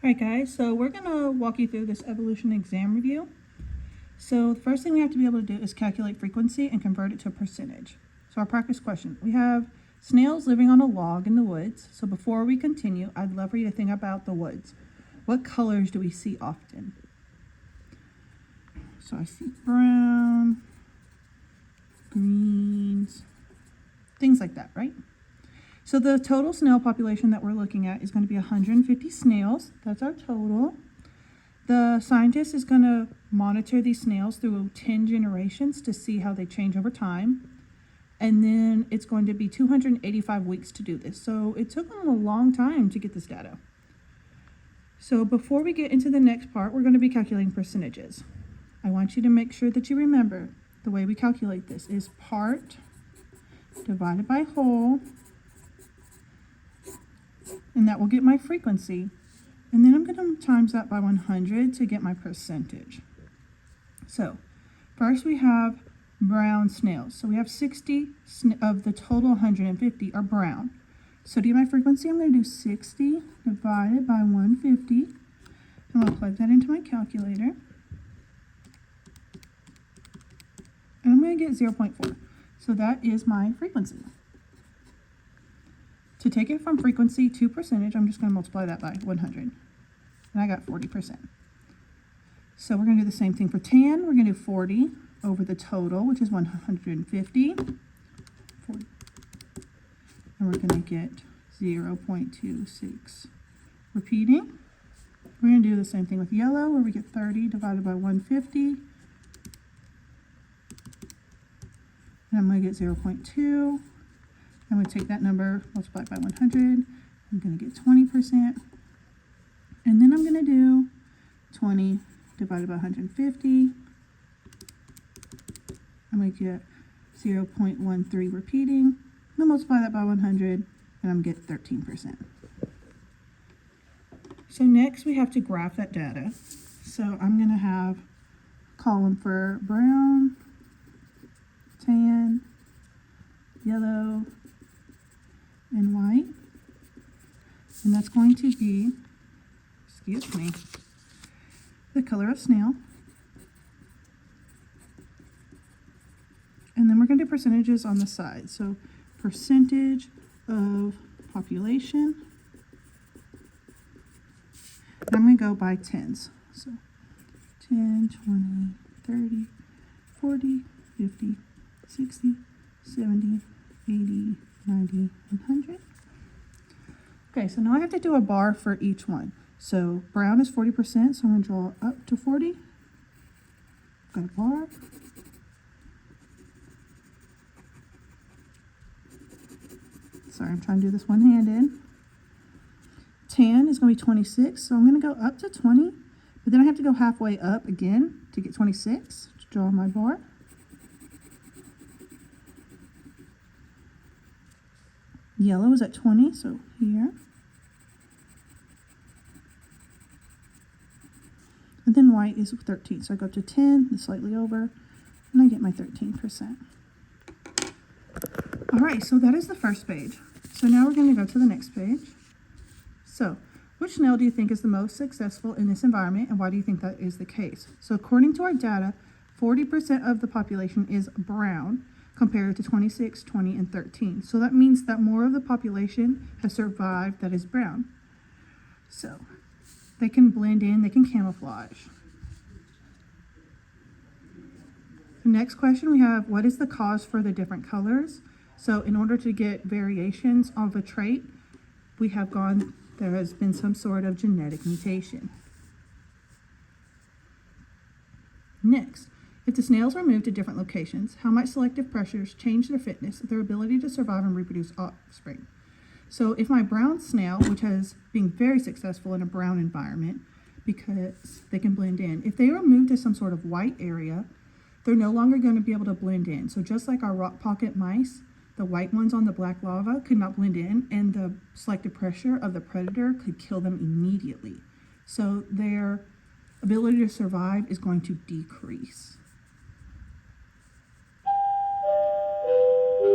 Alright guys, so we're going to walk you through this evolution exam review. So the first thing we have to be able to do is calculate frequency and convert it to a percentage. So our practice question, we have snails living on a log in the woods. So before we continue, I'd love for you to think about the woods. What colors do we see often? So I see brown, greens, things like that, right? So the total snail population that we're looking at is going to be 150 snails. That's our total. The scientist is going to monitor these snails through 10 generations to see how they change over time. And then it's going to be 285 weeks to do this. So it took them a long time to get this data. So before we get into the next part, we're going to be calculating percentages. I want you to make sure that you remember the way we calculate this is part divided by whole. And that will get my frequency. And then I'm going to times that by 100 to get my percentage. So first we have brown snails. So we have 60 of the total 150 are brown. So to get my frequency, I'm going to do 60 divided by 150. And I'll plug that into my calculator. And I'm going to get 0.4. So that is my frequency. To take it from frequency to percentage, I'm just going to multiply that by 100. And I got 40%. So we're going to do the same thing for tan. We're going to do 40 over the total, which is 150. 40. And we're going to get 0.26. Repeating. We're going to do the same thing with yellow, where we get 30 divided by 150. And I'm going to get 0.2. I'm going to take that number, multiply it by 100. I'm going to get 20%. And then I'm going to do 20 divided by 150. I'm going to get 0.13 repeating. I'm going to multiply that by 100, and I'm going to get 13%. So next we have to graph that data. So I'm going to have a column for brown, tan, yellow, and white, and that's going to be, excuse me, the color of snail. And then we're going to do percentages on the side. So percentage of population, and I'm going to go by tens. So 10, 20, 30, 40, 50, 60, 70, 80, 90, and 100. Okay, so now I have to do a bar for each one. So brown is 40%, so I'm going to draw up to 40. Got a bar. Sorry, I'm trying to do this one-handed. Tan is going to be 26, so I'm going to go up to 20, but then I have to go halfway up again to get 26 to draw my bar. Yellow is at 20, so here. And then white is 13, so I go up to 10, slightly over, and I get my 13%. All right, so that is the first page. So now we're going to go to the next page. So, which snail do you think is the most successful in this environment, and why do you think that is the case? So according to our data, 40% of the population is brown, compared to 26, 20, and 13. So that means that more of the population has survived that is brown. So they can blend in, they can camouflage. The next question we have, what is the cause for the different colors? So in order to get variations of a trait, there has been some sort of genetic mutation. Next, if the snails are moved to different locations, how might selective pressures change their fitness, their ability to survive and reproduce offspring? So if my brown snail, which has been very successful in a brown environment because they can blend in, if they are moved to some sort of white area, they're no longer going to be able to blend in. So just like our rock pocket mice, the white ones on the black lava could not blend in, and the selective pressure of the predator could kill them immediately. So their ability to survive is going to decrease.